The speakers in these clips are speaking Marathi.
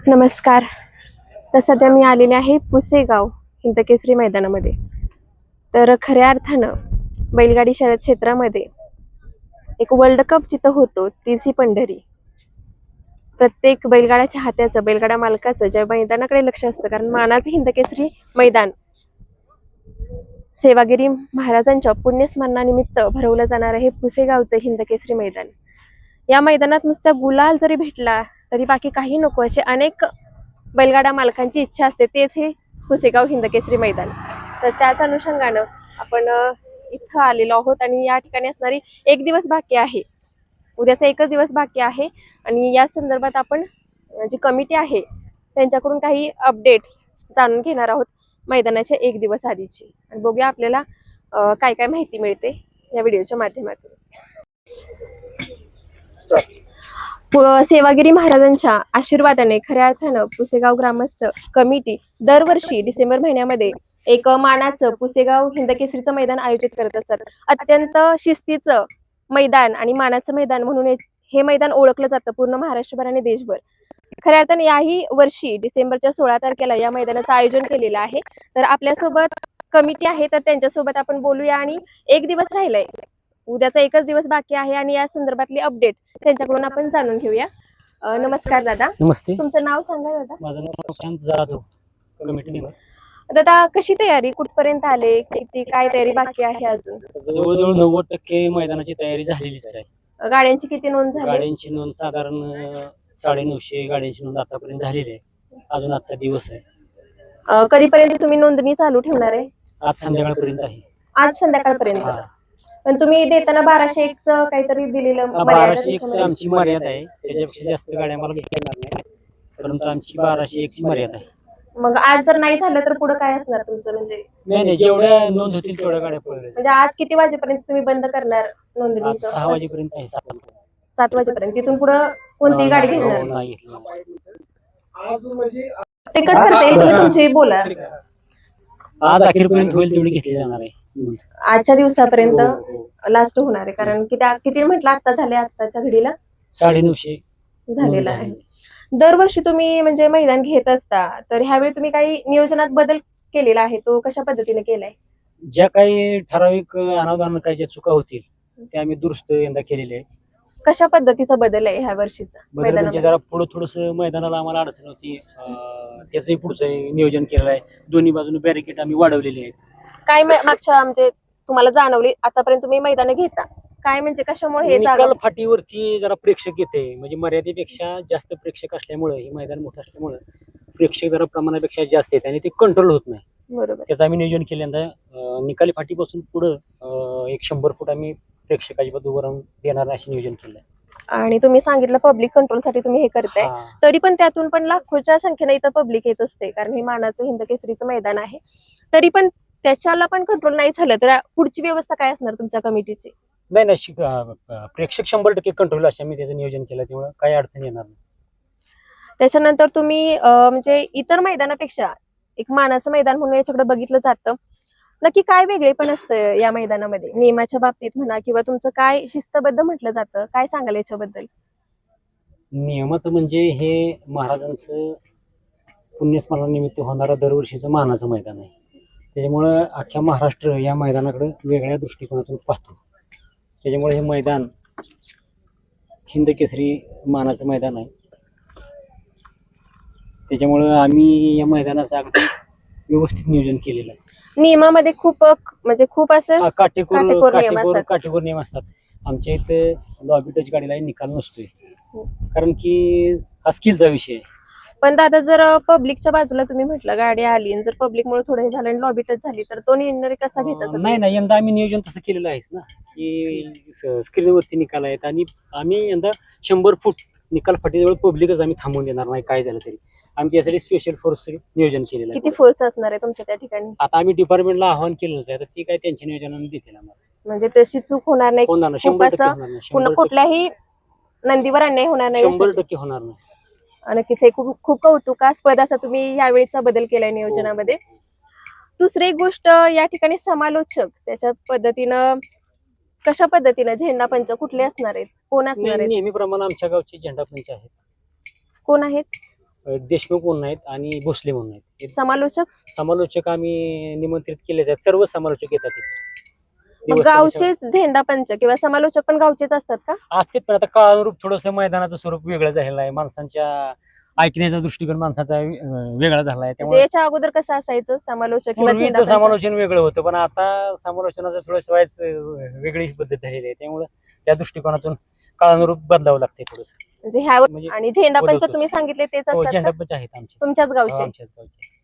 नमस्कार. तर सध्या मी आलेले आहे पुसेगाव हिंदकेसरी मैदानामध्ये. तर खऱ्या अर्थानं बैलगाडी शर्यत क्षेत्रामध्ये एक वर्ल्ड कप जिथं होतो तीच ही पंढरी. प्रत्येक बैलगाडा चाहत्याचं, बैलगाडा मालकाचं ज्या मैदानाकडे लक्ष असतं, कारण मानाचं हिंदकेसरी मैदान सेवागिरी महाराजांच्या पुण्यस्मरणानिमित्त भरवलं जाणारं हे पुसेगावचं हिंदकेसरी मैदान. या मैदानात नुसता गुलाल जरी भेटला तरी बाकी काही नको असे अनेक बैलगाडा मालकांची इच्छा असते, तेच हे पुसेगाव हिंदकेसरी मैदान. तर त्याच अनुषंगानं आपण इथं आलेलो आहोत आणि या ठिकाणी असणारी एक दिवस बाकी आहे, उद्याचा एकच दिवस बाकी आहे आणि या संदर्भात आपण जी कमिटी आहे त्यांच्याकडून काही अपडेट्स जाणून घेणार आहोत मैदानाच्या एक दिवस आधीची. आणि बघूया आपल्याला काय काय माहिती मिळते या व्हिडिओच्या माध्यमातून. सेवागिरी महाराजांच्या आशीर्वादाने खऱ्या अर्थानं पुसेगाव ग्रामस्थ कमिटी दरवर्षी डिसेंबर महिन्यामध्ये एक मानाचं पुसेगाव हिंदकेसरीचं मैदान आयोजित करत असतात. अत्यंत शिस्तीचं मैदान आणि मानाचं मैदान म्हणून हे मैदान ओळखलं जातं पूर्ण महाराष्ट्रभर आणि देशभर. खऱ्या अर्थाने याही वर्षी डिसेंबरच्या 16 तारखेला या मैदानाचं आयोजन केलेलं आहे. तर आपल्यासोबत कमिटी आहे, तर त्यांच्यासोबत आपण बोलूया आणि एक दिवस राहिलाय, उद्याचा एकच दिवस बाकी आहे आणि या संदर्भातली अपडेट त्यांच्याकडून आपण जाणून घेऊया. नमस्कार दादा. नमस्ते. तुमचं नाव सांगा दादा. माझं नाव शांत जाधव, कमिटी मेंबर. दादा, कशी तयारी, कुठपर्यंत आले, किती काय तयारी बाकी आहे अजून? जवळजवळ 90% मैदानाची तयारी झालेलीच आहे. गाड्यांची किती नोंद झाली? गाड्यांची नोंद साधारण 950 गाड्यांची नोंद आतापर्यंत झालेली आहे. अजून आजचा दिवस आहे. कधीपर्यंत तुम्ही नोंदणी चालू ठेवणार आहे? आज संध्याकाळपर्यंत आहे. आज संध्याकाळपर्यंत. पण तुम्ही देताना 1201 काहीतरी दिलेलं, 1201 आमची मर्यादा आहे, त्याच्यापेक्षा जास्त गाड्या मला घेता येणार नाही, परंतु आमची 1201 ची मर्यादा आहे. मग आज जर नाही झालं तर पुढे काय असणार तुमचं? म्हणजे नाही, जेवढ्या नोंद होतील तेवढ्या गाड्या पळल्या. म्हणजे आज किती वाजेपर्यंत तुम्ही बंद करणार नोंदणीचं? 6 वाजेपर्यंत आहे. 7 वाजेपर्यंत. तिथून पुढे कोणतीही गाडी घेणार नाही? ते कट करता येईल, तुम्ही तुमची बोला. आज अखेरपर्यंत होईल तेवढी घेतली जाणार आहे. आजच्या दिवसापर्यंत लास्ट होणार आहे, कारण किती म्हटलं आता झाले, आताच्या घडीला 950 झालेला आहे. दरवर्षी तुम्ही म्हणजे मैदान घेत असता, तर ह्यावेळी तुम्ही काही नियोजनात बदल केलेला आहे, तो कशा पद्धतीने केलाय? ज्या काही ठराविक अनावधान काही ज्या चुका होतील त्या आम्ही दुरुस्त यंदा केलेले आहे. कशा पद्धतीचा बदल आहे ह्या वर्षीचा म्हणजे जरा पुढे थोडस मैदानाला आम्हाला अडचण होती, त्याचंही पुढचं नियोजन केलेलं आहे. दोन्ही बाजूने बॅरिकेड आम्ही वाढवलेले आहेत. काय मागच्या म्हणजे तुम्हाला जाणवली आतापर्यंत तुम्ही मैदान घेता काय, म्हणजे कशामुळे हे निकाल फाटीवरती जरा प्रेक्षक येते, म्हणजे मर्यादेपेक्षा जास्त प्रेक्षक असल्यामुळे, हे मैदान मोठं असल्यामुळे प्रेक्षक जरा प्रमाणापेक्षा जास्त येते आणि ते कंट्रोल होत नाही. बरोबर. त्याचं आम्ही नियोजन केल्यानंतर निकाली फाटीपासून पुढे एक 100 फूट आम्ही प्रेक्षकाची बाजू उभं राहून देणार असे नियोजन केलंय. आणि तुम्ही सांगितलं पब्लिक कंट्रोल साठी तुम्ही हे करताय, तरी पण त्यातून पण लाखोच्या संख्येने इथं पब्लिक येत असते, कारण हे मानाचं हिंदकेसरीचं मैदान आहे. तरी पण त्याच्याला पण कंट्रोल नाही झालं तर पुढची व्यवस्था काय असणार तुमच्या कमिटीची? नाही, प्रेक्षक 100% कंट्रोल असे मी त्याचं नियोजन केलं, त्यामुळे काही अडचण येणार नाही. त्याच्यानंतर तुम्ही म्हणजे इतर मैदानापेक्षा एक मानाचं मैदान म्हणून याच्याकडे बघितलं जातं, नक्की काय वेगळेपण असतं या मैदानामध्ये नियमाच्या बाबतीत म्हणा, किंवा तुमचं काय शिस्तबद्ध म्हटलं जातं, काय सांगाल याच्याबद्दल? नियमाचं म्हणजे हे महाराजांचं पुण्यस्मरणानिमित्त होणारं दरवर्षीचं मानाचं मैदान आहे, त्याच्यामुळं अख्ख्या महाराष्ट्र या मैदानाकडे वेगळ्या दृष्टिकोनातून पाहतो. त्याच्यामुळे हे मैदान हिंदकेसरी मानाचं मैदान आहे. त्याच्यामुळं आम्ही या मैदानाचं अगदी व्यवस्थित नियोजन केलेलं आहे. नियमामध्ये खूप म्हणजे खूप असं काटेकोर नियम असतात. आमच्या इथे लॉबी टच गाडीला निकाल नसतोय, कारण की हा स्किलचा विषय आहे. पण दादा, जर पब्लिकच्या बाजूला तुम्ही म्हटलं गाडी आली आणि जर पब्लिक मुळे थोडं हे झालं आणि लॉबी टच झाली, तर तो निर्णय कसा घेता? नाही, यंदा आम्ही नियोजन तसं केलेलं आहेच ना, की स्क्रीनवरती निकाल आहेत आणि आम्ही यंदा 100 फूट निकाल फाटीजवळ पब्लिकच आम्ही थांबवून देणार नाही काय झालं तरी. आम्ही त्यासाठी स्पेशल फोर्स नियोजन केलेलं आहे. किती फोर्स असणार आहे तुमच्या त्या ठिकाणी? आता आम्ही डिपार्टमेंटला आवाहन केलेलंच आहे, तर ती काय त्यांच्या नियोजनाने देतील आम्हाला. म्हणजे तशी चूक होणार नाही, कुठल्याही नंदीवर अन्याय होणार नाही, 100% होणार नाही. नक्कीच हे खूप खूप कौतुकास्पद असा तुम्ही यावेळीचा बदल केलाय नियोजनामध्ये. दुसरी गोष्ट, या ठिकाणी समालोचक त्याच्या पद्धतीनं कशा पद्धतीनं झेंडा पंच कुठले असणार आहेत, कोण असणार आहेत? नेहमीप्रमाणे आमच्या गावचे झेंडा पंच आहेत. कोण आहेत? देशमुख म्हणून आहेत आणि भोसले म्हणून आहेत. हे समालोचक आम्ही निमंत्रित केले आहेत. सर्व समालोचक येतात इथे. मग देवस्थानाच्या गावचेच झेंडा पंच किंवा समालोचक पण गावचेच असतात का? असतात, पण आता काळानुरूप थोडंसं मैदानाचं स्वरूप वेगळं झालेलं आहे. माणसांच्या ऐकण्याचा दृष्टिकोन माणसाचा वेगळा झाला आहे. म्हणजे त्यामुळे याच्या अगोदर कसं असायचं समालोचक किंवा झेंडा पूर्वीचं पंच? समालोचन वेगळं होतं, पण आता समालोचनाचं थोडं वाईस वेगळी पद्धत झालेली आहे. त्यामुळे त्या दृष्टिकोनातून काळानुरूप बदलावं लागते थोडंसं. म्हणजे ह्यावर म्हणजे आणि झेंडा पंच बदलतो. तुम्ही सांगितले तेच हो, असतात झेंडा का? पंच आहेत आमचे. तुमच्याच गावचे? आमच्याच गावचे.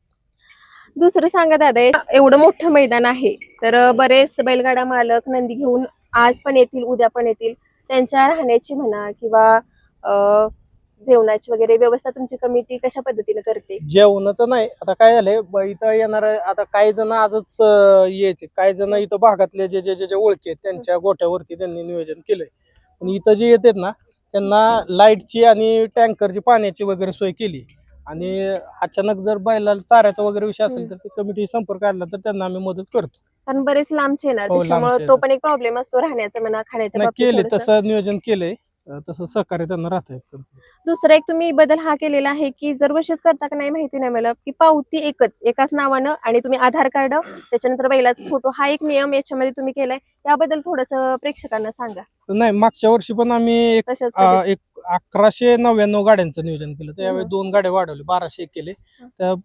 दुसरं सांगा दादा, एवढं मोठं मैदान आहे तर बरेच बैलगाडा मालक नंदी घेऊन आज पण येतील, उद्या पण येतील. त्यांच्या राहण्याची म्हणा किंवा अं, जेवणाची वगैरे व्यवस्था तुमची कमिटी कशा पद्धतीने करते? जेवणाचं नाही, आता काय झालंय इथं येणार आता काही जण आजच यायचे, काही जण इथं भागातले जे जे जे जे ओळखी आहेत त्यांच्या गोठ्यावरती त्यांनी नियोजन केलंय. पण इथं जे येतात ना त्यांना लाईटची आणि टँकरची पाण्याची वगैरे सोय केली. आणि अचानक जर बैलाला चाऱ्याचा वगैरे विषय असेल तर ती कमिटी संपर्क आला तर त्यांना आम्ही मदत करतो. कारण बरेच लांबचे येणार, हो, त्याच्यामुळे लांबचे तो येतात. पण एक प्रॉब्लेम असतो राहण्याचा म्हणा, खाण्याच्या नाही बाबतीत केले थोडंसं. तसं नियोजन केलंय, तसं सहकार्य त्यांना राहतंय. दुसरा एक तुम्ही बदल हा केलेला आहे की दरवर्षीच करता का नाही माहिती नाही मला, की पावती एकाच नावानं आणि तुम्ही आधार कार्ड त्याच्यानंतर बैलाचा फोटो, हा एक नियम याच्यामध्ये तुम्ही केलाय. याबद्दल थोडस प्रेक्षकांना सांगा. नाही, मागच्या वर्षी पण आम्ही तशाच पद्धतीने. एक 1199 गाड्यांचं नियोजन केलं. त्यावेळी हम्म. 2 गाड्या वाढवल्या, 1200 केले.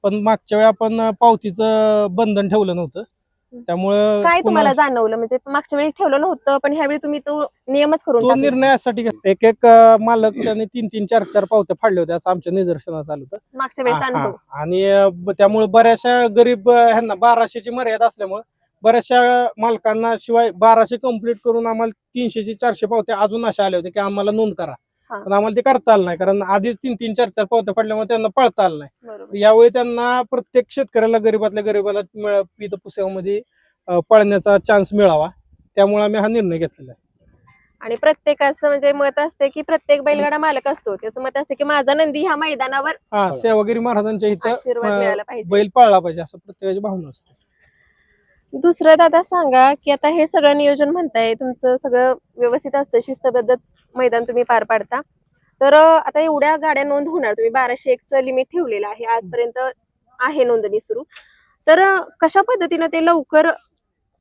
पण मागच्या वेळी आपण पावतीचं बंधन ठेवलं नव्हतं. त्यामुळं काय तुम्हाला पुन्हा जाणवलं, म्हणजे मागच्या वेळी ठेवलं नव्हतं पण ह्यावेळी तुम्ही तो नियमच करून तो टाकला? निर्णय यासाठी एक एक मालक त्यांनी 3-3, 4-4 पावत्या फाडल्या होत्या असं आमच्या निदर्शनास आलं होतं. मागच्या वेळेचा हा, अनुभव. आणि त्यामुळे बऱ्याचशा गरीब ह्यांना 1200ची मर्यादा असल्यामुळे बऱ्याचशा मालकांना शिवाय 1200 कंप्लीट करून आम्हाला 300ची 400 पावत्या अजून अशा आल्या होत्या की आम्हाला नोंद करा. हा. पण आम्हाला ते करता आलं नाही, कारण आधीच 3-3, 4-4 पावत्या फाडल्यामुळे त्यांना पळता आलं नाही. बरोबर. यावेळी त्यांना प्रत्येक शेतकऱ्याला गरीबातल्या गरीबाला इथं पुसेगावमध्ये पळण्याचा चान्स मिळावा, त्यामुळे आम्ही हा निर्णय घेतलेला आहे. आणि प्रत्येकाचं म्हणजे मत असते की प्रत्येक बैलगाडा मालक असतो त्याचं मत असते की माझा नंदी ह्या मैदानावर हा, सेवागिरी महाराजांच्या इथं आशीर्वाद मिळाला पाहिजे. बैल पाळला पाहिजे असं प्रत्येकाची भावना असते. दुसरं दादा सांगा, की आता हे सगळं नियोजन म्हणताय, तुमचं सगळं व्यवस्थित असतं, शिस्तबद्ध मैदान तुम्ही पार पाडता. तर आता एवढ्या गाड्या नोंद होणार, तुम्ही 1201चं लिमिट ठेवलेलं आहे, आजपर्यंत आहे नोंदणी सुरू. तर कशा पद्धतीनं ते लवकर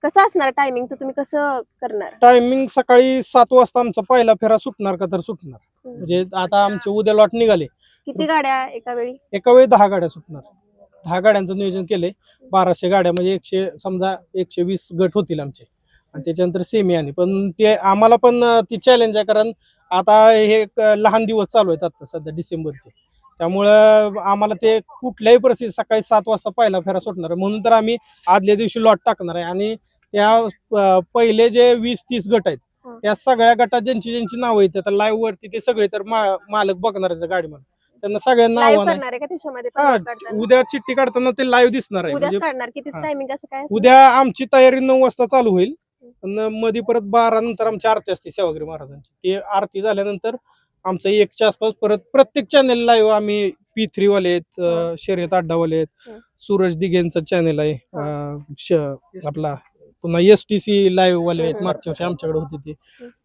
कसं असणार टायमिंगचं, तुम्ही कसं करणार? टायमिंग सकाळी 7 वाजता आमचा पहिला फेरा सुटणार का तर सुटणार. म्हणजे आता आमचे उद्या लॉट निघाले, किती गाड्या एका वेळी? एका वेळी 10 गाड्या सुटणार. 10 गाड्यांचं नियोजन केलंय. 1200 गाड्या म्हणजे 120 गट होतील आमचे, आणि त्याच्यानंतर सेमी आणि पण ते आम्हाला पण ती चॅलेंज आहे, कारण आता हे लहान दिवस चालू आहेत आता सध्या डिसेंबरचे. त्यामुळं आम्हाला ते कुठल्याही परिस्थितीत सकाळी 7 वाजता पहिला फेरा सुटणार आहे. म्हणून तर आम्ही आदल्या दिवशी लॉट टाकणार आहे. आणि त्या पहिले जे 20-30 गट आहेत त्या सगळ्या गटात ज्यांची नावं येतात आता लाईव्ह वरती, ते सगळे तर मालक बघणार आहे गाडी म्हणून, त्यांना सगळ्यांना लाईव्ह आव्हान आहे. करणार आहे का त्याच्यामध्ये हा, पण काढताना? उद्या चिठ्ठी काढताना ते लाईव्ह दिसणार आहे. उद्याच म्हणजे काढणार, कितीच हा. टायमिंग असं काय असणार? उद्या आमची तयारी 9 वाजता चालू होईल. पण मध्ये परत 12 नंतर आमची आरती असते सेवागिरी महाराजांची. ते आरती झाल्यानंतर आमचं 1च्या आसपास परत प्रत्येक चॅनेल लाईव्ह आम्ही P3 वाले आहेत, शर्यत अड्डावाले आहेत, सूरज दिघेंचा चॅनेल आहे, आपला पुन्हा STC लाईव्ह वाले आहेत, मागच्या वर्षी आमच्याकडे होते ते.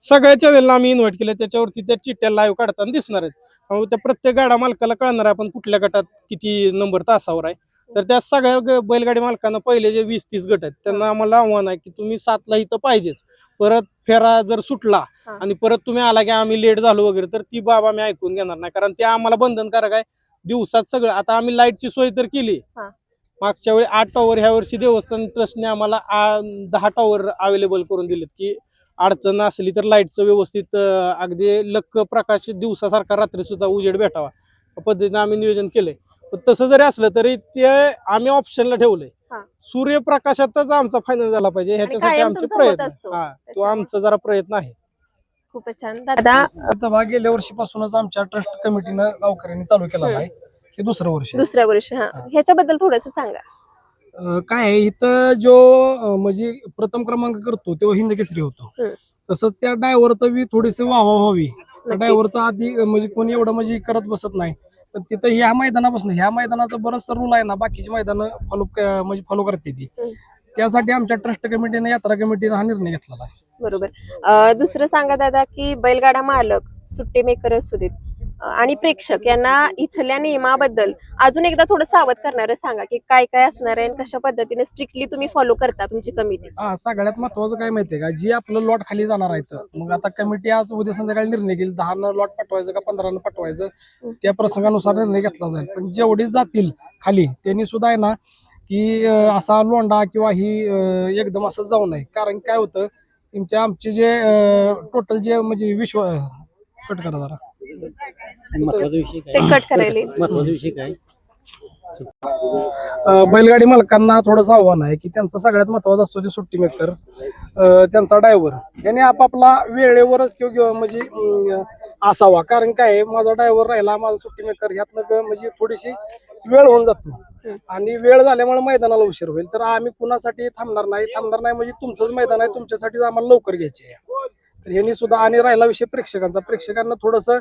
सगळ्या चॅनेलला आम्ही इन्व्हाइट केलं, त्याच्यावरती त्या चिठ्ठ्या लाईव्ह काढताना दिसणार आहेत. त्यामुळे त्या प्रत्येक गाडा मालकाला कळणार आहे आपण कुठल्या गटात किती नंबर तासावर आहे. तर त्या सगळ्या बैलगाडी मालकांना पहिले जे 20-30 गट आहेत त्यांना आम्हाला आव्हान आहे की तुम्ही 7ला इथं पाहिजेच. परत फेरा जर सुटला आणि परत तुम्ही आला की आम्ही लेट झालो वगैरे तर ती बाब आम्ही ऐकून घेणार नाही, कारण ते आम्हाला बंधनकारक आहे. दिवसात सगळं आता आम्ही लाईटची सोय तर केली. मागच्या वेळी 8 टॉवर, ह्या वर्षी देवस्थान ट्रस्टने आम्हाला 10 टॉवर अवेलेबल करून दिलेत की अडचण असली तर लाईटचं व्यवस्थित अगदी लख प्रकाश दिवसासारखा रात्री सुद्धा उजेड भेटावा या पद्धतीने आम्ही नियोजन केलंय. पण तसं जरी असलं तरी ते आम्ही ऑप्शनला ठेवलंय. सूर्यप्रकाशातच आमचा फायनल झाला पाहिजे ह्याच्यासाठी आमचे प्रयत्न. तो आमचा जरा प्रयत्न आहे. खूपच छान दादा. हा गेल्या वर्षीपासूनच आमच्या ट्रस्ट कमिटीनं गावकऱ्यांनी चालू केलेला आहे. हे दुसरं वर्ष आहे. दुसऱ्या वर्षी ह्याच्याबद्दल थोडस सांगा. काय आहे इथं जो म्हणजे प्रथम क्रमांक करतो तो हिंद केसरी होतो. तसंच त्या ड्रायव्हरचा बी थोडीशी वाहवा व्हावी. ड्रायव्हरचा आधी म्हणजे कोणी एवढं म्हणजे करत बसत नाही, पण तिथं ह्या मैदानाचा बरचसा रूल आहे ना, बाकीची मैदानं फॉलो करते ती. त्यासाठी आमच्या ट्रस्ट कमिटीने, यात्रा कमिटीने हा निर्णय घेतलेला आहे. बरोबर. दुसरं सांगा दादा, की बैलगाडा मालक सुट्टी मेकर असू देत, आणि प्रेक्षक यांना इथल्या नियमाबद्दल अजून एकदा थोडं सावध करणारं सांगा की काय काय असणार आहे आणि कशा पद्धतीने स्ट्रिक्टली तुम्ही फॉलो करता तुमची कमिटी. हा, सगळ्यात महत्वाचं काय माहितीये का, जी आपलं लॉट खाली जाणार आहे तर मग आता कमिटी आज उद्या संध्याकाळी निर्णय घेईल 10 लॉट पाठवायचं का 15 पाठवायचं त्या प्रसंगानुसार निर्णय घेतला जाईल. पण जेवढी जातील खाली त्यांनी सुद्धा आहे ना की असा लोंढा किंवा ही एकदम असं जाऊ नये. कारण काय होतं आमचे जे टोटल जे म्हणजे कट करा जरा. महत्वाचा विषय ते काय कट करायला येईल. महत्वाचा विषय काय बैलगाडी मालकांना थोडंसं आव्हान आहे की त्यांचा सगळ्यात महत्वाचा असतो ते सुट्टी मेकर, त्यांचा ड्रायव्हर याने आपापला वेळेवरच तो म्हणजे असावा. कारण काय आहे, माझा ड्रायव्हर राहिला, माझा सुट्टी मेकर ह्यातनं म्हणजे थोडीशी वेळ होऊन जातो आणि वेळ झाल्यामुळे मैदानाला उशीर होईल. तर आम्ही कुणासाठी थांबणार नाही म्हणजे तुमचंच मैदान आहे, तुमच्यासाठी आम्हाला लवकर घ्यायचे आहे. तर ह्यांनी सुद्धा आणि राहिला विषय प्रेक्षकांना थोडंसं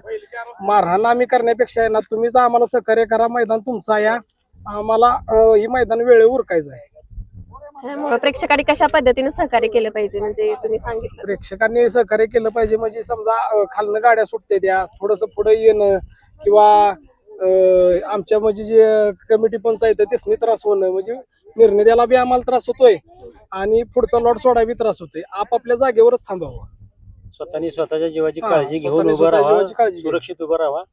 मारहाण आम्ही करण्यापेक्षा आहे ना तुम्हीच आम्हाला सहकार्य करा, मैदान तुमचं या, आम्हाला ही मैदान वेळेवर उरकायचं आहे. त्यामुळे प्रेक्षकांनी कशा पद्धतीने सहकार्य केलं पाहिजे म्हणजे तुम्ही सांगितलं. प्रेक्षकांनी सहकार्य केलं पाहिजे म्हणजे समजा खालनं गाड्या सुटते त्या थोडंसं पुढे येणं किंवा आमच्या म्हणजे जे कमिटी पंचायत आहे त्यासनी त्रास होणं, म्हणजे निर्णय द्यायला बी आम्हाला त्रास होतोय आणि पुढचा लॉट सोडा बी त्रास होतोय. आपापल्या जागेवरच थांबावं, स्वतःच्या जीवाची हा, काळजी घेऊन स्वतःने उभं स्वतःच्या राहा, जीवाची काळजी घ्या. सुरक्षित उभं राहा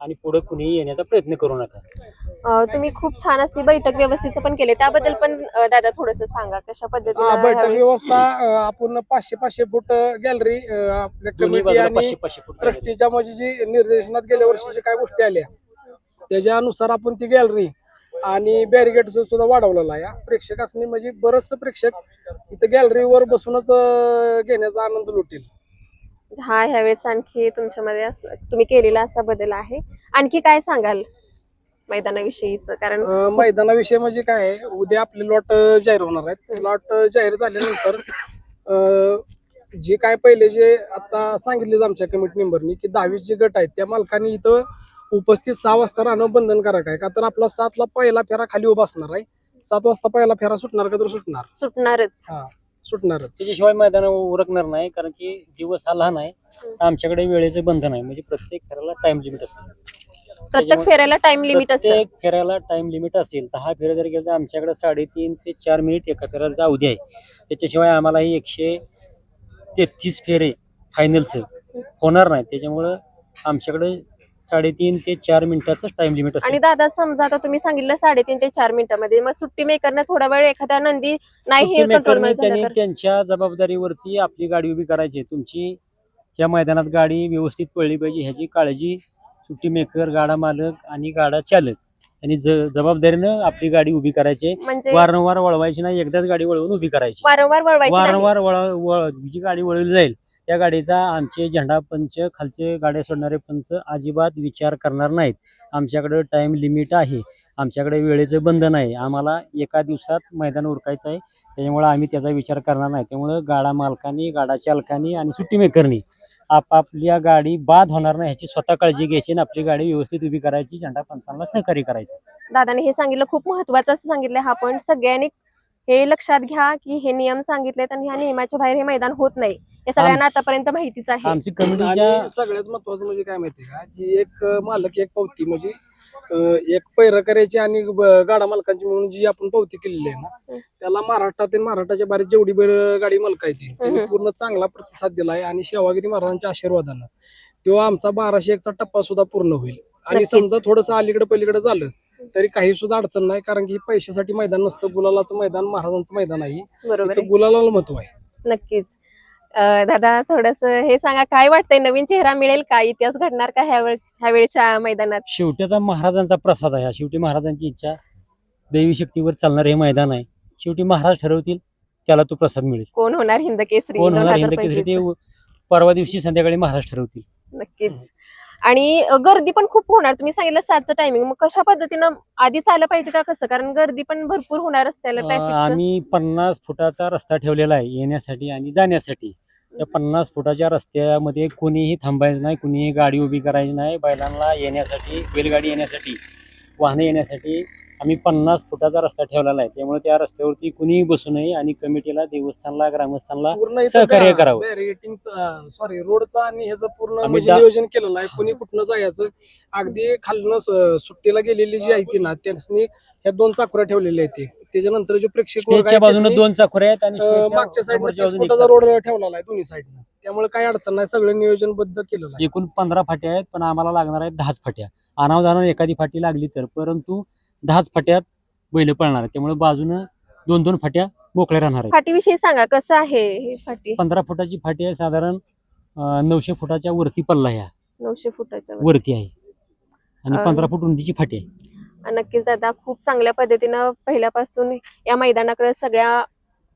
आणि पुढे कुणीही येण्याचा प्रयत्न करू नका. तुम्ही खूप छान अशी बैठक व्यवस्थेचं पण केले त्याबद्दल पण दादा थोडस सांगा कशा पद्धतीने बैठक ह्यावेळी- व्यवस्था आपण 500 फूट गॅलरी आपल्या दोन्ही कमिटी बाजूला आणि 500 फूट केलेलं आहे. ट्रस्टीच्या म्हणजे जी निर्देशनात गेल्या वर्षीच्या काय गोष्टी आल्या त्याच्यानुसार आपण ती गॅलरी आणि बॅरिगेट सुद्धा वाढवलेला आहे. प्रेक्षकांनी म्हणजे बरचसं प्रेक्षक इथं गॅलरीवर बसूनच घेण्याचा आनंद लुटेल. हा ह्यावेळेस आणखी तुमच्यामध्ये तुम्ही केलेला असा बदल आहे. आणखी काय सांगाल मैदानाविषयीच कारण मैदानाविषयी म्हणजे काय आहे, उद्या आपले लॉट जाहीर होणार आहेत. लॉट जाहीर झाल्यानंतर जे काय पहिले जे आता सांगितले आमच्या कमिटी मेंबरनी की 10-20 जे गट आहेत त्या मालकांनी इथं उपस्थित 6 वाजता राहणं बंधनकारक आहे. का तर आपला 7 ला पहिला फेरा खाली उभा असणार आहे. 7 वाजता पहिला फेरा सुटणार का तर सुटणारच. सुटणारच. त्याच्याशिवाय मैदान उरकणार नाही, कारण की दिवस हा लहान आहे. आमच्याकडे वेळेचं बंधन आहे, म्हणजे प्रत्येक फेऱ्याला टाइम लिमिट असतं. प्रत्येक फेऱ्याला टाइम लिमिट असतं. प्रत्येक फेऱ्याला टाइम लिमिट असेल. 10 फेऱ्या जर गेलं तर आमच्याकडे 3.5 ते 4 मिनिट एका फेऱ्याला जाऊ द्या. त्याच्याशिवाय आम्हाला ही 133 फेरे फायनलचं होणार नाही. त्याच्यामुळं आमच्याकडे 3.5 ते 4 मिनिटाचं टाइम लिमिट आणि असेल. दादा समजा आता तुम्ही सांगितलं 3.5 ते 4 मिनिटांमध्ये मग सुट्टी मेकरनं थोडा वेळ एखाद्या नंदी नाही हे सुट्टी कंट्रोल मेकरने झालं त्यांनी तर त्यांच्या जबाबदारीवरती आपली गाडी उभी करायची. तुमची या मैदानात गाडी व्यवस्थित पडली पाहिजे ह्याची काळजी सुट्टी मेकर, गाडा मालक आणि गाडा चालक यांनी जबाबदारीनं आपली गाडी उभी करायची. म्हणजे वारंवार वळवायची नाही, एकदाच गाडी वळवून उभी करायची. वारंवार वळवायची नाही. वारंवार जी गाडी वळवली जाईल त्या गाडीचा आमचे झेंडा पंच, खालचे गाड्या सोडणारे पंच अजिबात विचार करणार नाहीत. आमच्याकडे टाइम लिमिट आहे, आमच्याकडे वेळेचं बंधन आहे. आम्हाला एका दिवसात मैदान उरकायचं आहे, त्याच्यामुळे आम्ही त्याचा विचार करणार नाही. त्यामुळे गाडा मालकांनी, गाडा चालकांनी आणि सुट्टी मेकरनी आपापल्या गाडी बाद होणार नाही ह्याची स्वतः काळजी घ्यायची आणि आपली गाडी व्यवस्थित उभी करायची, झेंडा पंचांना सहकार्य करायचं. दादाने हे सांगितलं खूप महत्वाचं असं सांगितलं. हा पण सगळ्यांनी हे लक्षात घ्या की हे नियम सांगितलेत आणि ह्या नियमाच्या बाहेर हे मैदान होत नाही. हे सगळ्यांना आतापर्यंत माहितीच आहे. आमची कमिटीच्या आणि सगळ्यात महत्वाचं म्हणजे काय माहितीये का, जी एक मालक एक पावती म्हणजे एक पैर करायची आणि गाडा मालकांची म्हणून जी आपण पावती केलेली आहे ना त्याला महाराष्ट्राच्या बाहेर जेवढी गाडी मालक आहे त्यांनी पूर्ण चांगला प्रतिसाद दिला आहे. आणि सेवागिरी महाराजांच्या आशीर्वादानं तेव्हा आमचा 1201चा टप्पा सुद्धा पूर्ण होईल. आणि नक्कीच. समजा थोडंसं अलीकडे पलीकडे झालं तरी काही सुद्धा अडचण नाही, कारण की पैशासाठी मैदान नसतं, गुलालाचं मैदान महाराजांचं मैदान आहे. बरोबर इथं आहे. गुलालाला महत्व आहे. नक्कीच. दादा थोडस हे सांगा काय वाटतंय नवीन चेहरा मिळेल का, इतिहास घडणार का ह्यावेळेच्या मैदानात? शेवटी आता महाराजांचा प्रसाद आहे. शेवटी महाराजांची इच्छा, दैवी शक्तीवर चालणार हे मैदान आहे. शेवटी महाराज ठरवतील त्याला तो प्रसाद मिळेल. कोण होणार हिंद केसरी कोण होणार हिंद 2025? केसरी ते परवा दिवशी संध्याकाळी महाराज ठरवतील. नक्कीच. आणि गर्दी पण खूप होणार. तुम्ही सांगितलं 7चं टायमिंग, मग कशा पद्धतीनं आधीच आलं पाहिजे का कसं? कारण गर्दी पण भरपूर होणार रस्त्याला ट्रॅफिक. आम्ही 50 फुटाचा रस्ता ठेवलेला आहे येण्यासाठी आणि जाण्यासाठी. त्या 50 फुटाच्या रस्त्यामध्ये कोणीही थांबायचं नाही, कुणीही गाडी उभी करायची नाही. बैलांना येण्यासाठी, बैलगाडी येण्यासाठी, वाहनं येण्यासाठी आम्ही 50 फुटाचा रस्ता ठेवलेला आहे. त्यामुळे त्या रस्त्यावरती कुणीही बसू नये आणि कमिटीला, देवस्थानला, ग्रामस्थांना पूर्ण सहकार्य करावं. सॉरी रोडचा आणि ह्याचं पूर्ण आम्ही म्हणजे नियोजन केलेलं आहे. कुणी कुठनं जायचं, अगदी खालनं सुट्टीला गेलेली जी आहे ती ना, त्यांनी ह्या 2 चाकोऱ्या ठेवलेल्या आहेत. त्याच्यानंतर जो प्रेक्षक वर्ग स्टेजच्या आहे बाजूने त्यासनी, 2 चाकोऱ्या आहेत आणि स्टेजच्या मागच्या साईडला समोरच्या 30 बाजूने एक फुटाचा चाकोरी. रोड ठेवलेला आहे दोन्ही साईडनं. त्यामुळे काही अडचण नाही, सगळं नियोजनबद्ध केलेलं आहे. एकूण 15 फाट्या आहेत, पण आम्हाला लागणार आहेत 10 फाट्या. अनावधानानं एखादी फाटी लागली तर, परंतु 10 फाट्यात बैल पळणार आहेत. त्यामुळे बाजूनं 2-2 फाट्या मोकळ्या राहणार आहेत. फाटीविषयी सांगा, कसं आहे ही फाटी? 15 फुटाची फाटी आहे, साधारण 900 फुटाच्या वरती पल्ला ह्या 900 फुटाच्या वर. वरती आहे आणि अं, 15 फूट रुंदीची फाटी आहे. नक्कीच दादा, खूप चांगल्या पद्धतीनं पहिल्यापासून या मैदानाकडे सगळ्या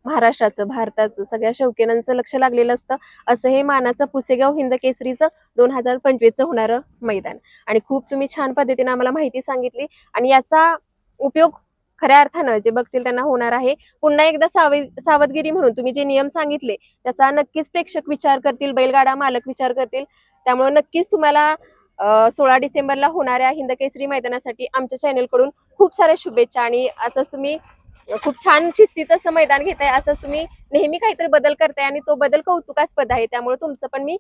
महाराष्ट्राचं, भारताचं, सगळ्या शौकीनांचं लक्ष लागलेलं असतं. असं हे मानाचं पुसेगाव हिंद केसरीचं 2025चं होणारं मैदान. आणि खूप तुम्ही छान पद्धतीने आम्हाला माहिती सांगितली आणि याचा उपयोग खऱ्या अर्थानं जे बघतील त्यांना होणार आहे. पुन्हा एकदा सावधगिरी म्हणून तुम्ही जे नियम सांगितले त्याचा नक्कीच प्रेक्षक विचार करतील, बैलगाडा मालक विचार करतील. त्यामुळे नक्कीच तुम्हाला 16 डिसेंबरला होणाऱ्या हिंद केसरी मैदानासाठी आमच्या चॅनलकडून खूप साऱ्या शुभेच्छा. आणि असंच तुम्ही खूप छान शिस्तीचं असं मैदान घेताय, असंच तुम्ही नेहमी काहीतरी बदल करताय आणि तो बदल कौतुकास्पद आहे. त्यामुळे तुमचं पण मी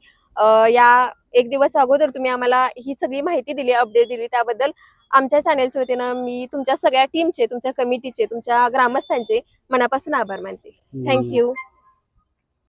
या 1 दिवस अगोदर तुम्ही आम्हाला ही सगळी माहिती दिली, अपडेट दिली, त्याबद्दल आमच्या चॅनलच्या वतीनं मी तुमच्या सगळ्या टीमचे, तुमच्या कमिटीचे, तुमच्या ग्रामस्थांचे मनापासून आभार मानते. थँक्यू.